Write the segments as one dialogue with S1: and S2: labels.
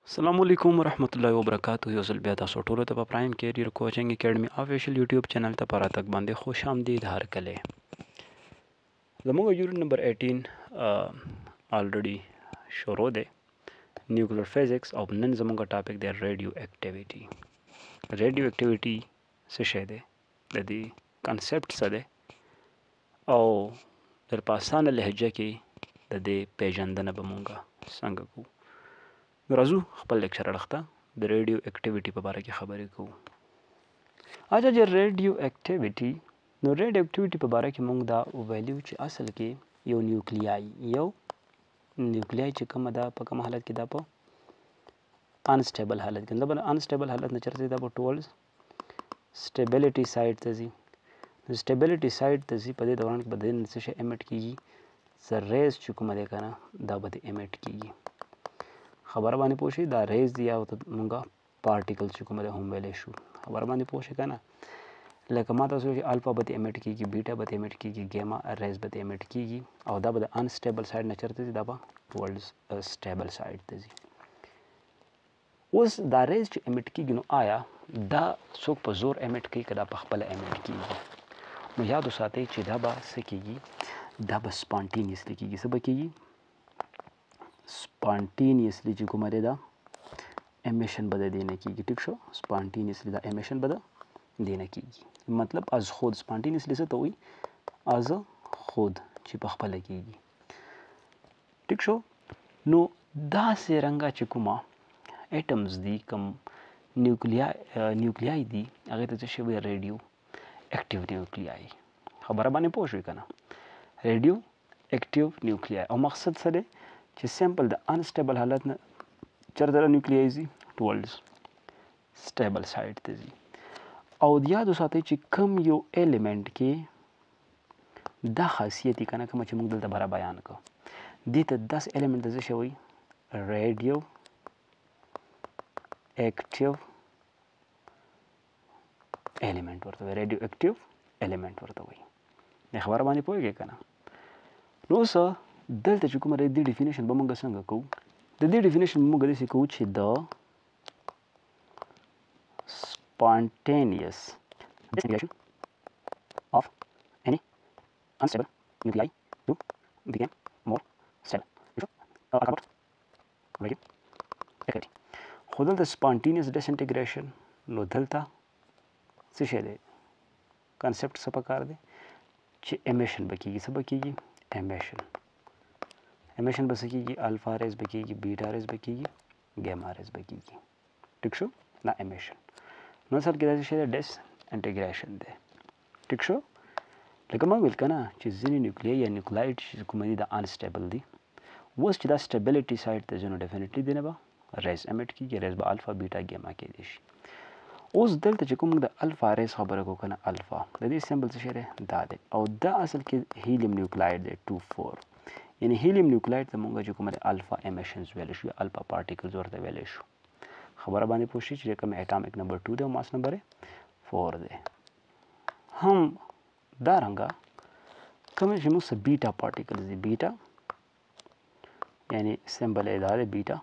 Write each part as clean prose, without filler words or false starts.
S1: السلام علیکم ورحمت الله وبرکاتہ. یو ځل بیا تاسو ټولو ته په پرایم کیریئر کوچنګ اکیډمي افیشل یوټیوب چینل ته په راتګ باندې خوش آمدید هر کله. زموږ یونټ نمبر 18 الریډي شروع دی، نیوکلیر فزکس، او نن زموږ ټاپک دی ریډیو اکټیویټي. ریډیو اکټیویټي څه شی دی، د دې کنسپټ څه دی، او در په اسانه لهجه کې د دې پیژندنه به مونږ څنګه کوو. نو راځو خپل لیکچر اړخته د ریډیو اکټیویټي په باره کې خبرې کوو. اچھا چې ریډیو اکټیویټي، نو ریډیو اکټیویټي په باره کې مونږ دا ویلیو چې اصل کې یو نیوکلیای چې کومه ده په کوم حالت کې ده، په انسټیبل حالت کې. مطلب انسټیبل حالت نه چېرته ده، په ټولز سټیبلیټي سایډ ته ځي. سټیبلیټي سایډ ته ځي، په دې دوران کې به د څه شی امیټ کېږي، څه ریز چې کومه دی که نه، دا به د امیټ کېږي. خبره باندې پوه شئ، دا ریز دی یا ورته مونږه پارټیکل چې کومه دی هم ویلی شو. خبره باندې پوه شئ که نه. لکه ما تاسو چې الفا به د امیټ کېږي، بیټا به د امیټ کېږي، ګیما ریز به د امیټ کېږي، او دا به د انسټیبل سایډ نه چېرته ځي، دا به ټولز سټیبل سایډ ته ځي. اوس دا ریز چې امیټ کېږي، نو آیا دا څوک په زور امیټ کوي که دا په خپله امیټ کېږي؟ نو یاد وساتئ چې دا به څه کېږي، دا به سپانټینیسلی کېږي. څه به کېږي؟ سپانټینیسلی چې کومه دی، دا امیشن به د دې نه کېږي. ټیک شو، سپانټینیسلی دا امیشن به د دې نه کېږي. مطلب از خود سپانټینیسلی څه ته وایي؟ از خود چې په خپله کېږي. ټیک شو. نو داسې رنګه چې کومه ایټمز دي، کوم نیوکلیای دي، هغې ته څه شی وایي؟ ریډیو اکټیو نیوکلیای. خبره باندې پوه شوئ که نه؟ ریډیو اکټیو نیوکلیای. او مقصد څه دی چې سیمپل د انسټیبل حالت نه چېرته نیوکلیای ځي؟ ټولز سټیبل سایډ ته ځي. او یاد وساتئ چې کوم یو ایلیمنټ کې دا خاصیت یې که نه، کومه چې موږ دلته بره بیان کړو، دې ته داسې ایلیمنټ ته څه شی وایي؟ ریډیو اکټیو ایلیمنټ ورته وایي. ریډیو اکټیو ایلیمنټ ورته وایي. دې خبره باندې پوهېږئ که نه؟ نو اوس دلته چې کومه دی، دې ډیفینیشن به موږ څنګه کوو؟ د دې ډیفینیشن به موږ داسې کوو چې د spontaneous disintegration of any unstable nuclei to become more stable. Radioactivity. خو دلته spontaneous disintegration، نو دلته څه شی دی؟ کنسپټ څه پکار دی چې امیشن به کېږي. څه به کېږي؟ امیشن. امیشن به څه کېږي؟ الفا ریز به کېږي، بیټا ریز به کېږي، ګیما ریز به کېږي. ټیک شو، دا امیشن. نو اصل کې دا څه شی دی؟ ډس انټیګریشن دی. ټیک شو. لکه ما ویل که نه چې ځینې نیوکلیای یا نیوکلایډ چې کومه دي دا انسټیبل دي. اوس چې دا سټیبلیټي سایډ ته ځي، نو ډیفینیټلي دې نه به ریز امیټ کېږي. ریز به الفا بیټا ګیما کېدی شي. اوس دلته چې کوم د الفا ریز خبره کوو که نه، الفا د دې سمبل څه شی دی؟ دا دی. او دا اصل کې هیلیم نیوکلایډ دی 2,4. یعنی هیلیم نیوکلایډ ته مونږ چې کومه دی الفا امیشنز ویلی شو، الفا پارټیکلز ورته ویلی شو. خبره باندې پوه شئ چې کوم اټامک نمبر 2 دی او ماس نمبر 4 دی. هم دارنګه کوم چې موږ سره بیټا پارټیکلز دي، بیټا یعنی سمبل یې دا دی، بیټا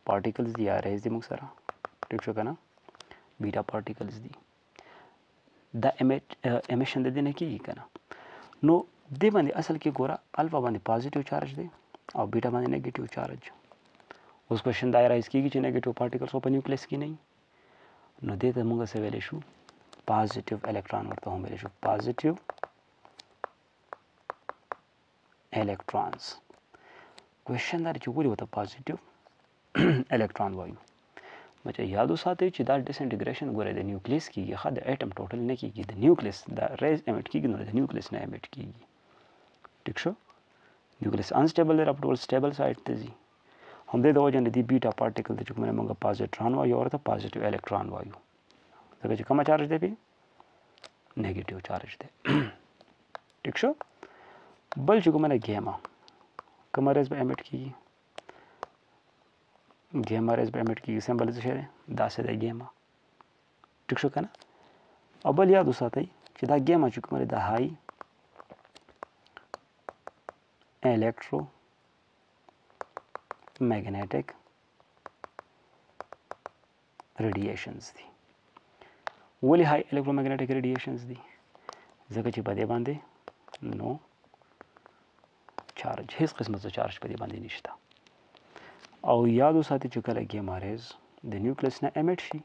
S1: پارټیکلز دي یا ریز دي موږ سره. ټیک شو که نه؟ بیټا پارټیکلز دي. دا امیشن د دې نه کېږي که نه. نو دې باندې اصل کې ګوره، الفا باندې پازیټیو چارج دی او بیټا باندې نیګیټیو چارج. اوس کوشچن دا رایز کېږي چې نیګیټیو پارټیکلز خو په نیوکلیس کې نه وي، نو دې ته موږ څه ویلی شو؟ پازیټیو الکتران ورته هم ویلی شو. پازیټیو الکترانز. کوشچن دا دی چې ولې ورته پازیټیو الکتران وایو؟ بچه یاد وساتئ چې دا ډس انټیګریشن ګوره د نیوکلیس کېږي، ښه د ایټم ټوټل نه کېږي. د نیوکلیس دا ریز امیټ کېږي، نو د نیوکلیس نه امیټ کېږي. ټیک شو. نیوکلیس انسټیبل دی، را په ټول سټیبل سایډ ته ځي. همدې د وجې نه دې بیټا پارټیکل ته چې کومه موږ پازیټران وایو، ورته پازیټیو الکتران وایو، ځکه چې کومه چارج دی پې؟ نیګیټیو چارج دی. ټیک شو. بل چې کومه ده ګیما، کومه ریز به امیټ کېږي؟ ګیما ریز به امیټ کېږي. سمبل څه شی دی؟ داسې دی ګیما. ټیک شو که نه؟ او بل یاد وساتئ چې دا ګیما چې کومه دی دا های electromagnetic ریډیشنز دي. ولې های الکترومګنیټک ریډیشنز دي؟ ځکه چې په دې باندې نو چارج، هیڅ قسمه څه چارج په دې باندې نشته. او یاد وساتئ چې کله ګیما ریز د نیوکلیس نه امیټ شي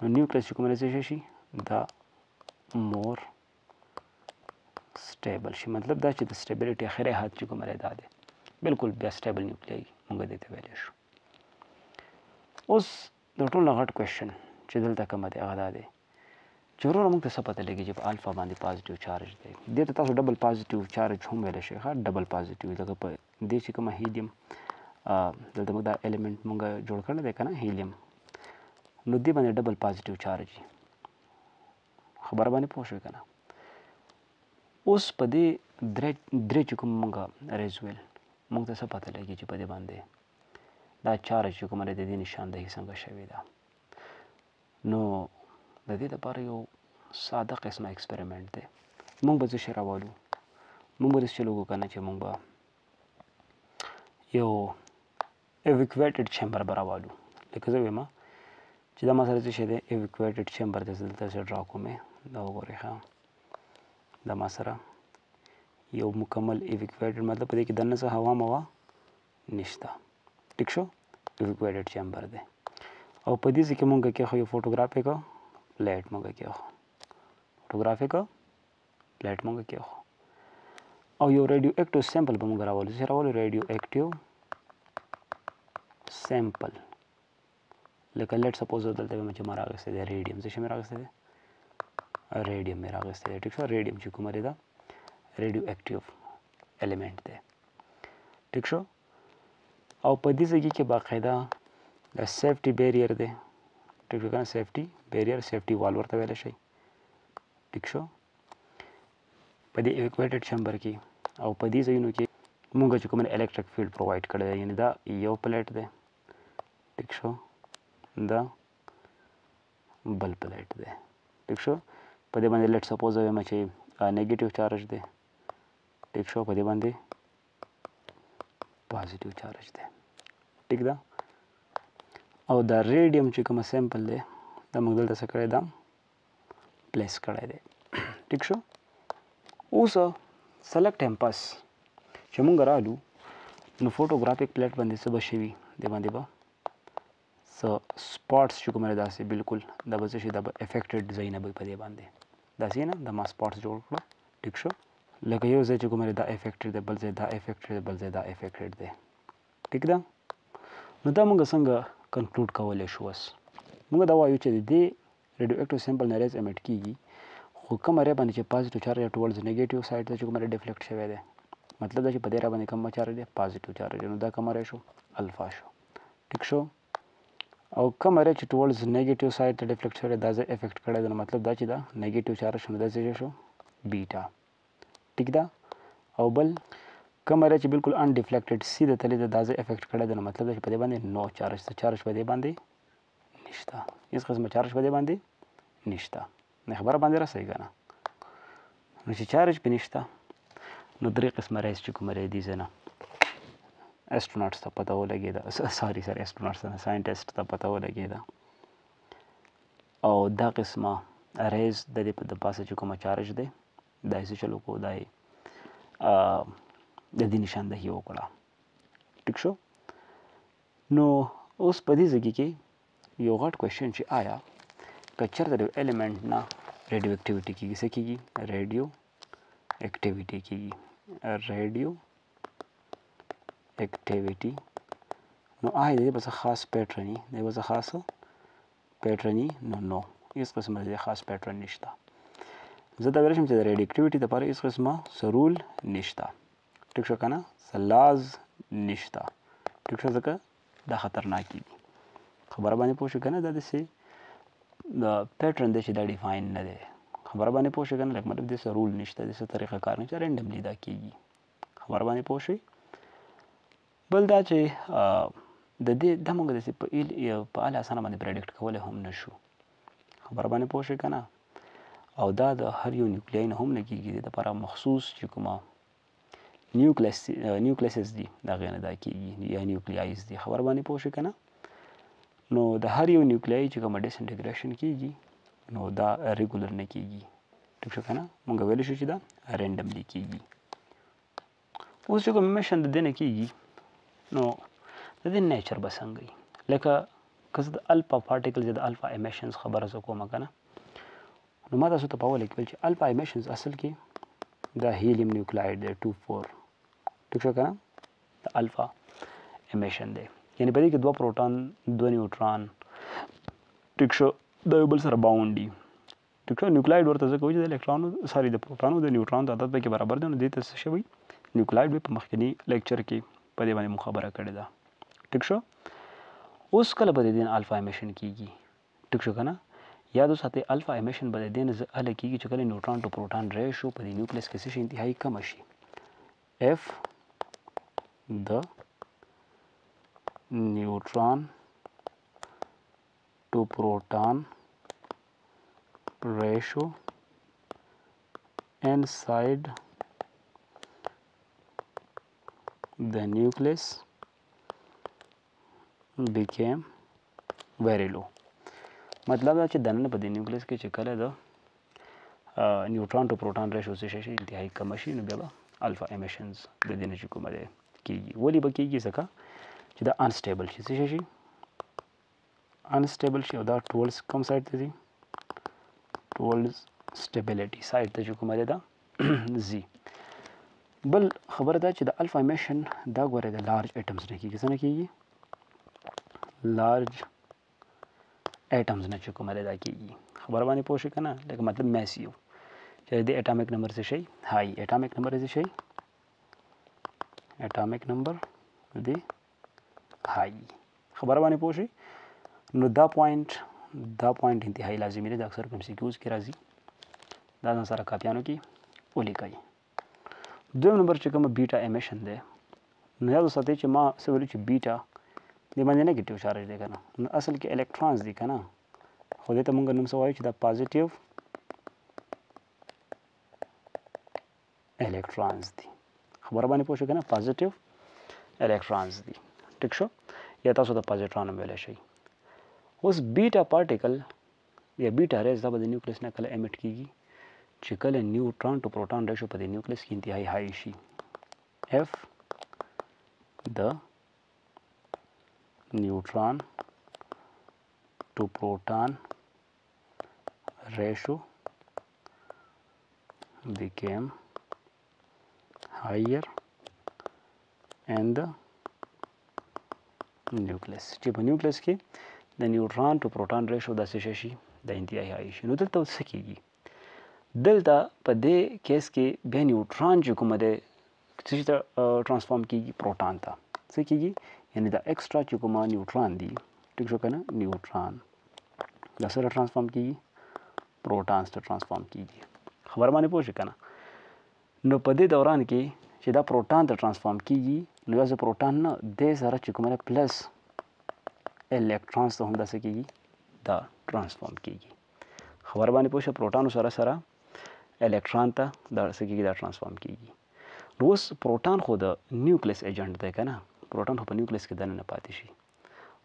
S1: نو نیوکلیس چې کومه څه شي دا مور سټیبل شي. مطلب دا چې د سټیبلیټي اخري حد چې کومه دا دی بالکل بیا سټیبل نیوکلی موږ دې ته ویلی شو. اوس د ټولو غټ کوېشن چې دلته کومه دی هغه دا دی چې وروره موږ ته څه پته لګي چې په الفا باندې پازیټیو چارج دی. دې ته تاسو ډبل پازیټیو چارج هم ویلی شئ. ښه ډبل پازیټیو لکه په دې چې کومه هیلیم دلته موږ دا ایلیمنټ موږ جوړ کړی دی که نه هیلیم، نو دې باندې ډبل پازیټیو چارج وي. خبره باندې پوه شوې که نه؟ اوس په دې درې چې کوم موږ ریز ویل موږ ته څه پته لګي چې په دې باندې دا چارج چې کومه دی د دې نشاندهي څنګه شوې ده. نو د دې دپاره یو ساده قسمه اکسپریمنټ دی. موږ به څه شی راوالو؟ موږ به داسې چل وکړو که نه چې موږ به یو ایویکویټډ چیمبر به راوالو. لکه زه ویم چې دا ما سره څه شی دی ایویکویټډ چیمبر دی. زه دلته څه ډرا کوم یې دا وګورئ ښه، دا ما سره یو مکمل ایویکویټډ مطلب په دې کې دننه څه هوا موا نشته. ټیک شو؟ ایویکویټډ چیمبر دی. او په دې کې مونږ کېښو یو فوټوګرافیک پلیټ مونږ کېښو، فوټوګرافیک پلیټ مونږ کېښو او یو ریډیو اکټیو سیمپل به مونږ راولو. څه راولو؟ ریډیو اکټیو سیمپل. لکه لیټ سپوز دلته ویم چې ما راغستی دی ریډیم. څه شی مې راغستی دی؟ ریډیم مې راغستی دی. ټیک شو؟ ریډیم چې کومه دی دا ریډیو اکټیو ایلیمنټ دی. ټیک شو؟ او په دې ځای کې باقاعده د سیفټي بیریر دی. ټیک شو که نه؟ سیفټي بیریر، سیفټي وال ورته ویلی شئ. ټیک شو؟ په دې ایویکویټډ چمبر کې او په دې ځایونو کې مونږ چې کوم الکتریک فیلډ پرووایډ کړی دی، یعنې دا یو پلیټ دی. ټیک شو؟ دا بل پلیټ دی. ټیک شو؟ په دې باندې لیټ سپوز وایم چې نیګیټیو چارج دی. ټیک شو؟ په دې باندې پازیټیو چارج دی. ټیک ده؟ او دا ریډیم چې کومه سیمپل دی دا موږ دلته څه کړی دا پلیس کړی دی. ټیک شو؟ اوس سلیکټ امپس چې موږ رالو نو فوټوګرافیک پلیټ باندې څه به شوي؟ دې باندې به څه سپاټس چې کومه داسې بالکل دا به څه شي دا به افیکټډ ځایونه به په دې باندې داسې نه دا ما سپاټس جوړ کړه. ټیک شو؟ لکه یو ځای چې کومه دا افیکټډ دی، بل ځای دا افیکټډ دی، بل ځای دا افیکټډ دی. ټیک ده؟ نو دا موږ څنګه کنکلوډ کولی شو؟ اوس موږ دا وایو چې د دې ریډیو اکټیو سیمپل نه ریز امیټ کېږي، خو کومه ری باندې چې پازیټیو چارج ټوورډز نیګیټیو سایډ ته چې کومه ری ډیفلیکټ شوی دی، مطلب دا چې په دې را باندې کومه چارج دی؟ پازیټیو چارج. نو دا کومه ری شو؟ الفا شو. ټیک شو؟ او کومه ری چې ټوورډز نیګیټیو سایډ ته ډیفلیکټ شوی دی دا ځای افیکټ کړی دی، نو مطلب دا چې دا نیګیټیو چارج شو، نو دا څه شو؟ بیټا. ټیک ده؟ او بل کومه ری چې بالکل ان ډیفلیکټډ سیده تللی ده دا ځای افیکټ کړی دی، نو مطلب دا چې په دې باندې نو چارج، څه چارج په دې باندې نشته، هېڅ قسمه چارج په دې باندې نشته. نه خبره باندې رسوي که نه؟ نو چې چارج پې نشته نو درې قسمه ریز چې کومه ری دي ځنه اسټروناټس ته پته ولګېده، ساري اسټروناټس ته نه ساینټسټ ته پته ولګېده. او دا قسمه ریز د دې د پاسه چې کومه چارج دی دا یې څه چل وکړو، دا یې د دې نشاندهي وکړه. ټیک شو؟ نو اوس په دې ځای کې یو غټ کوېشن چې آیا که چېرته د ایلیمنټ نه ریډیو اکټیویټي کېږي، څه کېږي؟ ریډیو اکټیویټي کېږي. ریډیو اکټیویټي نو آیا د دې به څه خاص پیټرن وي؟ د دې به څه خاص پیټرن وي؟ نو هېڅ قسمه د دې خاص پیټرن نشته. زه دا ویلی شم چې د ریډیو اکټیویټي دپاره هېڅ قسمه څه رول نشته. ټیک شو که نه؟ څه لاز نشته. ټیک شو؟ ځکه دا خطرناکې دي. خبره باندې پوه شو که نه؟ دا داسې د پیټرن دی چې دا ډیفاین نه دی. خبره باندې پوه شو که نه؟ لکه مطلب دې څه رول نشته، دې څه طریقه کار نشته، رینډملی دا کېږي. خبره باندې پوه شوئ؟ بل دا چې د دې دا موږ داسې په اعلی اسانه باندې پریډکټ کولی هم نه شو. خبره باندې پوه شوئ که نه؟ او دا د هر یو نیوکلیای نه هم نه کېږي، دې دپاره مخصوص چې کومه نیوکلیسز دي د هغې نه دا کېږي یا نیوکلیایز دي. خبره باندې پوه شوئ که نه؟ نو د هر یو نیوکلیای چې کومه ډیسنټیګریشن کیږي نو دا ریګولر نه کیږي. ټیک شو که نه؟ مونږ ویلی شو چې دا رینډملی کیږي. اوس چې کوم امیشن د دې نه کیږي نو د دې نیچر به څنګه وي؟ لکه که زه د الفا پارټیکلز د الفا امیشنز خبره زه کومه که نه، نو ما تاسو ته په اوله کې ویل چې الفا امیشنز اصل کې دا هیلیم نیوکلاید دی 2,4. ټیک شو که نه؟ د الفا امیشن دی، یعنې په دې کې 2 پروټون 2 نیوټران ټیک شو دا یو بل سره باونډ دي. ټیک شو، نیوکلاید ورته ځکه وایي چې د الکترانو ساري د پروټانو د نیوټرانو تعداد پکې برابر دی، نو دې ته څه شوی نیوکلاید وي. په مخکیني لیکچر کې په دې باندې مو خبره کړې ده. ټیک شو، اوس کله به د دې نه الفا امیشن کیږي؟ ټیک شو که نه؟ یاد وساتئ الفا امیشن به د دې نه هله کیږي چې کله نیوټران ټو پروټان ریشو په دې نیوکلیس کې څه شي انتهایي کمه شي. اف د نیوټران ټو پروټان ریشو inside the nucleus became very low. مطلب دا چې دننه په دې نیوکلیس کې چې کله د نیوټران ټو پروټان ریشو څه شي انتهایي کمه شي، نو بیا به الفا امیشنز د دې نه چې کومه دی کیږي. ولې به کیږي؟ ځکه چې دا انسټیبل شي. څه شي؟ انسټیبل شي، او دا ټولز کوم سایډ ته ځي؟ ټولز سټیبلیټي سایډ ته چې کومه دی دا ځي. بل خبره دا چې د الفا امیشن دا ګوره د لارج ایټمز نه کیږي. څه نه کیږي؟ لارج ایټمز نه چې کومه دی دا کیږي. خبره باندې پوه شئ که نه؟ لکه مطلب میسیو چې د اټامیک نمبر څه شي هاي، اټامیک نمبر څه شي؟ اټامیک نمبر د هاي. خبره باندې پوه شئ؟ نو دا پوینټ انتهایی لازمي دی. دا اکثر کوم سیکیوز کې راځي. دا ځان سره کاپیانو کې ولیکئ. دویم نمبر چې کومه بیټا امیشن دی، نو یاد وساتئ چې ما څه ویلي چې بیټا دې باندې نیګیټیو چارج دی که نه، نو اصل کې الکترانز دي که نه، خو دې ته مونږ نوم څه وایو چې دا پازیټیو الکترانز دي. خبره باندې پوه شو که نه؟ پازیټیو الکترانز دي. ټیک شو، یا تاسو د پازیټران هم ویلی شئ. اوس بیټا پارټیکل یا بیټا ریز دا به د نیوکلیس نه کله امیټ کیږي چې کله نیوټران ټو پروټان ریشو په دې نیوکلیس کې انتهایی هاي شي. اف د نیوټران ټو پروټان ریشو became higher in the nucleus. چې په نیوکلیس کې د نیوټران ټو پروټان ریشو دا څه شي د انتهایی هاي شي. نو دلته څه کیږي؟ دلته په دې کیس کې بیا نیوټران چې کومه دی څه شي ته ټرانسفارم کیږي؟ پروټان ته. څه کیږي؟ یعنې دا ایکسټرا چې کومه نیوټران دي، ټیک شو که نه؟ نیوټران دا سره ټرانسفارم کیږي؟ پروټانس ته ټرانسفارم کیږي. خبره باندې پوه شئ که نه؟ نو په دې دوران کې چې دا پروټان ته ټرانسفارم کیږي، نو یوازې پروټان نه، دې سره چې کومه ده پلس الکترانس ته هم دا څه کیږي؟ دا ټرانسفارم کیږي. خبره باندې پوه شئ؟ پروټانو سره سره الکتران ته دا څه کیږي؟ دا ټرانسفارم کیږي. نو اوس پروټان خو د نیوکلیس ایجنټ دی که نه؟ پروټان خو په نیوکلیس کې دننه پاتې شي،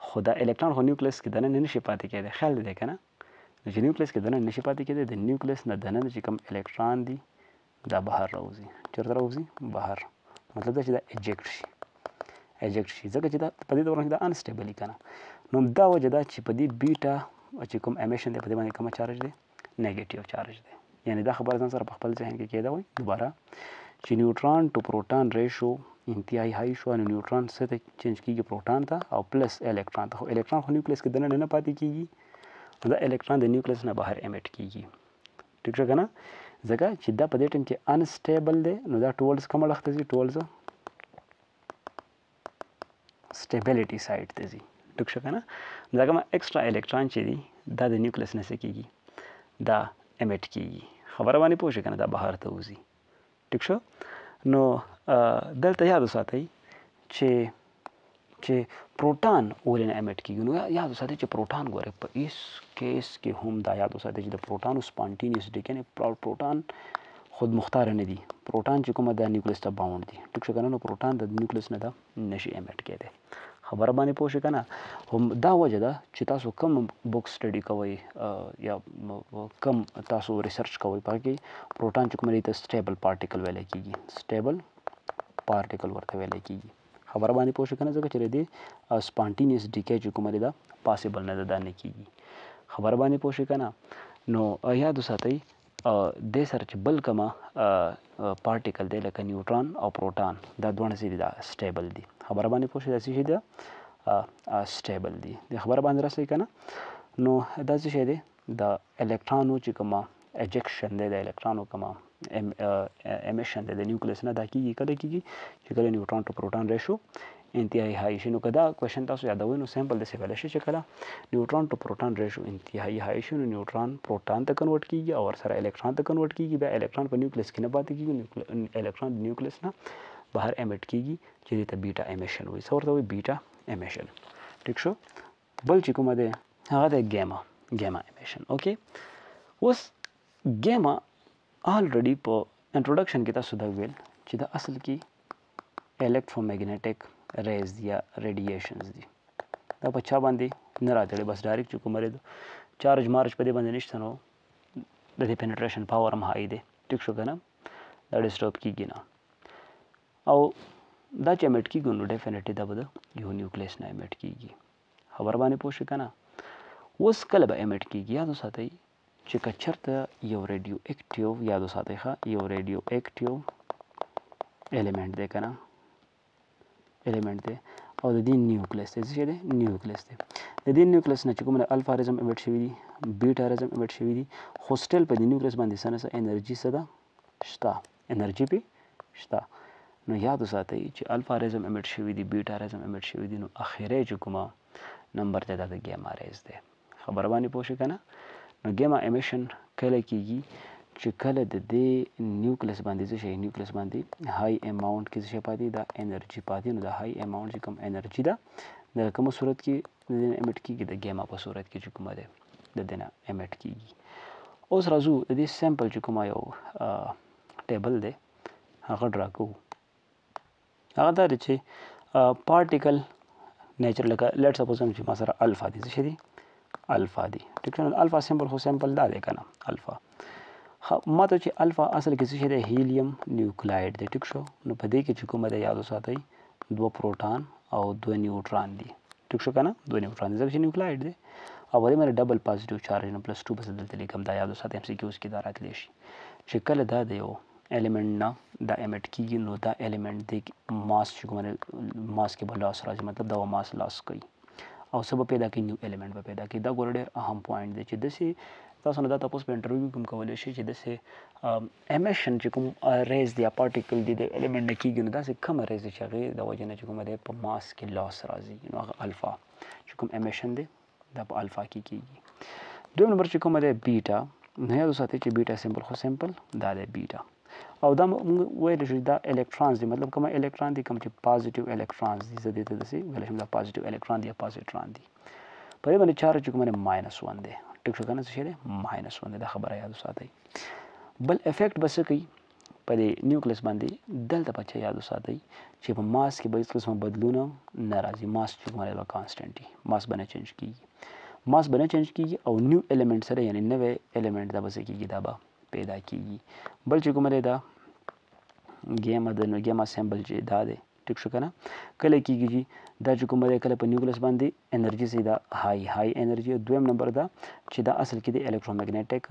S1: خو دا الکتران خو نیوکلیس کې دننه نشي پاتې کېدی. خیال دی که نه؟ چې نیوکلیس کې دننه نشي پاتې کېدی، د نیوکلیس نه دننه چې کوم الکتران دي دا بهر راوځي. چېرته راوځي؟ بهر. مطلب دا چې دا ایجکټ شي، ځکه چې دا په دې دوران کې دا انسټیبل وي که نه. نو دا وجه ده چې په دې بیټا چې کوم امیشن دی په دې باندې کومه چارج دی؟ نیګیټیو چارج دی. یعنې دا خبره ځان سره په خپل ذهن کې کېده وای دوباره چې نیوټران ټو پروټان ریشو انتهایی هاي شو، نو نیوټران څه ته چینج کېږي؟ پروټان ته، او پلس الکتران ته. خو الکتران خو نیوکلیس کې دننه نه پاتې کېږي، نو دا الکتران د نیوکلیس نه بهر امیټ کېږي. ټیک شو که نه؟ ځکه چې دا په دې ټایم کې انسټیبل دی، نو دا ټولز کوم اړخ ته ځي؟ ټولز سټیبلیټي سایډ ته ځي. ټیک شو که نه؟ دا کومه ایکسټرا الکتران چې دي دا د نیوکلیس نه څه کېږي؟ دا امیټ کېږي. خبره باندې پوه شئ که نه؟ دا بهر ته وځي. ټیک شو؟ نو دلته یاد وساتئ چې پروټان ولې نه امیټ کېږي. نو یاد وساتئ چې پروټان ګورئ په هېڅ کیس کې هم دا یاد وساتئ چې د پروټانو سپانټینیس ډیکنې پروټان خود مختاره نه دي. پروټان چې کومه دا نیوکلیس ته باونډ دي. ټیک شو که نه؟ نو پروټان د نیوکلیس نه دا نشي امیټ کېدی. خبره باندې پوه شئ که نه. هم دا وجه ده چې تاسو کم بک سټډي کوئ یا کم تاسو ریسرچ کوئ په هغې کې پروټان چې کوم دی ته سټیبل پارټیکل ویلی کېږي، سټیبل پارټیکل ورته ویلی کېږي. خبره باندې پوه شئ که نه، ځکه چې د دې سپانټینیس ډیکې چې کومه دی دا پاسبل نه ده، دا نه کېږي. خبره باندې پوه شئ که نه. نو یاد وساتئ دې سره چې بل کومه پارټیکل دی لکه نیوټران او پروټان دا دواړه څه دي دا سټیبل دي. خبره باندې پوه شئ دا څه شي ده سټیبل دي. د خبره باندې رسئ که نه. نو دا څه شی دی د الکترانو چې کومه اجکشن دی د الکترانو کومه امیشن دی د نیوکلیس نه دا کېږي کله کېږي چې کله نیوټران ټو پروټان ریشو انتهایی های شي. نو که دا کوېشن تاسو یادوئ نو سمپل داسې ویلی شي چې کله نیوټران ټو پروټان ریشو انتهایی های شي نو نیوټران پروټان ته کنورټ کېږي او ورسره الکتران ته کنورټ کېږي. بیا الکتران په نیوکلیس کې نه پاتې کېږي، الکتران د نیوکلیس نه بهر امیټ کېږي چې دې ته بیټا امیشن وایي. څه ورته وایي؟ بیټا امیشن. ټیک شو. بل چې کومه دی هغه دی ګیما امیشن. اوکې، اوس ګیما آلریډي په انټروډکشن کې تاسو دا ویل چې دا اصل کې الکترومیګنیټک ریز دي یا ریډیشنز دي. دا په چا باندې نه راځي، بس ډایرکټ چې کومه چارج مارج په دې باندې نشته نو د دې پینټریشن پاور هم های دی. ټیک شو که نه، دا ډسټرب کېږي نه. او دا چې امیټ کېږي نو ډیفینیټلی دا به د یو نیوکلیس نه امیټ کېږي. خبر باندې پوه شئ که نه. اوس کله به امیټ کېږي یاد وساتئ چې که چېرته یو ریډیو اکټیو یاد وساتئ ښه یو ریډیو اکټیو ایلیمنټ دی که نه ایلیمنټ دی او د دې نیوکلیس دی. څه شی دی؟ نیوکلیس دی. د دې نیوکلیس نه چې کوم الفا ریزم امیټ شوي دي، بیټا ریزم امیټ شوي دي، خو سټیل په دې نیوکلیس باندې څه نه څه انرژي څه ده شته، انرژي پې شته. نو یاد وساتئ چې الفا ریزم امیټ شوي دي، بیټا ریزم امیټ شوي دي، نو اخري چې کومه نمبر دی دا د ګیما ریز دی. خبره باندې پوه شئ که نه. نو ګیما امیشن کله کېږي چې کله د دې نیوکلیس باندې څه شی نیوکلیس باندې های اماونټ کې څه شی پاتې دا انرژي پاتې. نو د های اماونټ چې کوم انرژي ده د کومه صورت کې د دې نه امیټ کېږي؟ د ګیما په صورت کې چې کومه دی د دې نه امیټ کېږي. اوس راځو د دې سیمپل چې کومه یو ټیبل دی هغه ډرا کوو. هغه دا دی چې پارټیکل نیچر لکه لیټ سپوز چې ما سره الفا دي. څه شي دي؟ الفا دي. ټیک شو. الفا سیمپل خو سیمپل دا دی که نه الفا. ما ته چې الفا اصل کې څه شی دی؟ هیلیم نیوکلایډ دی. ټیک شو. نو په دې کې چې کومه دی یاد وساتئ 2 پروټان او 2 نیوټران دي. ټیک شو که نه 2 نیوټران دي ځکه چې نیوکلایډ دی او په دې باندې ډبل پازیټیو چارج نو پلس 2 بس دلته لیکم. دا یاد وساتئ ایم سی کیوز کې دا راتلی شي چې کله دا د یو ایلیمنټ نه دا امیټ کېږي نو دا ایلیمنټ دی ماس چې کومه ماس کې به لاس راځي، مطلب دا ماس لاس کوي او څه به پیدا کړي؟ نیو ایلیمنټ به پیدا کړي. دا ګوره ډېر اهم پوینټ دی چې داسې تاسو نه دا تپوس په انټرویو کې هم کولی شي چې داسې امیشن چې کوم ریز دی یا پارټیکل دی د ایلیمنټ نه کېږي نو داسې کومه ریز دی چې هغې د وجې نه چې کومه دی په ماس کې لاس راځي نو هغه الفا چې کوم امیشن دی دا په الفا کې کېږي. دویم نمبر چې کومه دی بیټا. نو یاد وساتئ چې بیټا سمپل خو سمپل دا دی بیټا او دا موږ ویلی شو دا الکترانز دي، مطلب کومه الکتران دي کوم چې پازیټیو الکترانز دي. زه دې ته داسې ویلی شم دا پازیټیو الکتران دي یا پازیټران دي. په دې باندې چارج چې کومه دی -1 دی. ټیک شو که نه څه شی دی -1 دی. دا خبره یاد وساتئ. بل افیکټ به څه کوي په دې نیوکلیس باندې؟ دلته بچه یاد وساتئ چې په ماس کې به هېڅ قسمه بدلونه نه راځي. ماس چې کومه دی به کانسټنټ وي، ماس به نه چینج کېږي، ماس به نه چینج کېږي او نیو ایلیمنټ سره یعنې نوی ایلیمنټ دا به څه کېږي دا به پیدا کېږي. بل چې کومه دی دا ګیما د نو ګیما سمبل چې دا دی. ټیک شو که نه. کله کېږي چې دا چې کومه دی کله په نیوکلیس باندې انرژي سي دا های انرژي. دویم نمبر دا چې دا اصل کې د الکترومیګنیټک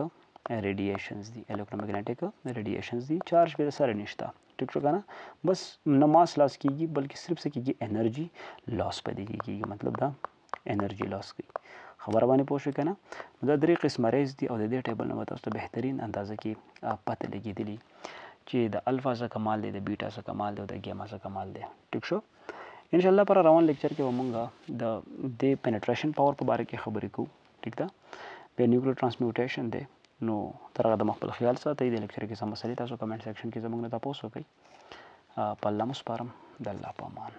S1: ریډیشنز دي. الکترومیګنیټک ریډیشنز دي، چارج پرې سره نشته. ټیک شو که نه. بس نه ماس لاس کېږي بلکې صرف څه کېږي انرژي لاس پدې کېږي، مطلب دا انرژي لاس کوي. خبره باندې پوه شئ که نه. دا 3 قسمه ریز دي او د دې ټیبل نه به تاسو ته بهترین اندازه کې پته لګېدلي چې د الفا څه کمال دی، د بیټا څه کمال دی او د ګیما څه کمال دی. ټیک شو. انشاءالله پر روان لیکچر کې به مونږ د دې پینټریشن پاور په باره کې خبرې کوو. ټیک ده. بیا نیوکلیر ټرانسمیوټیشن دی. نو تر هغه دمه خپل خیال ساتئ. د لیکچر کې څه مسلې تاسو کمنټ سیکشن کې زموږ نه تپوس وکړئ. په الله مو سپارم. د الله په امان.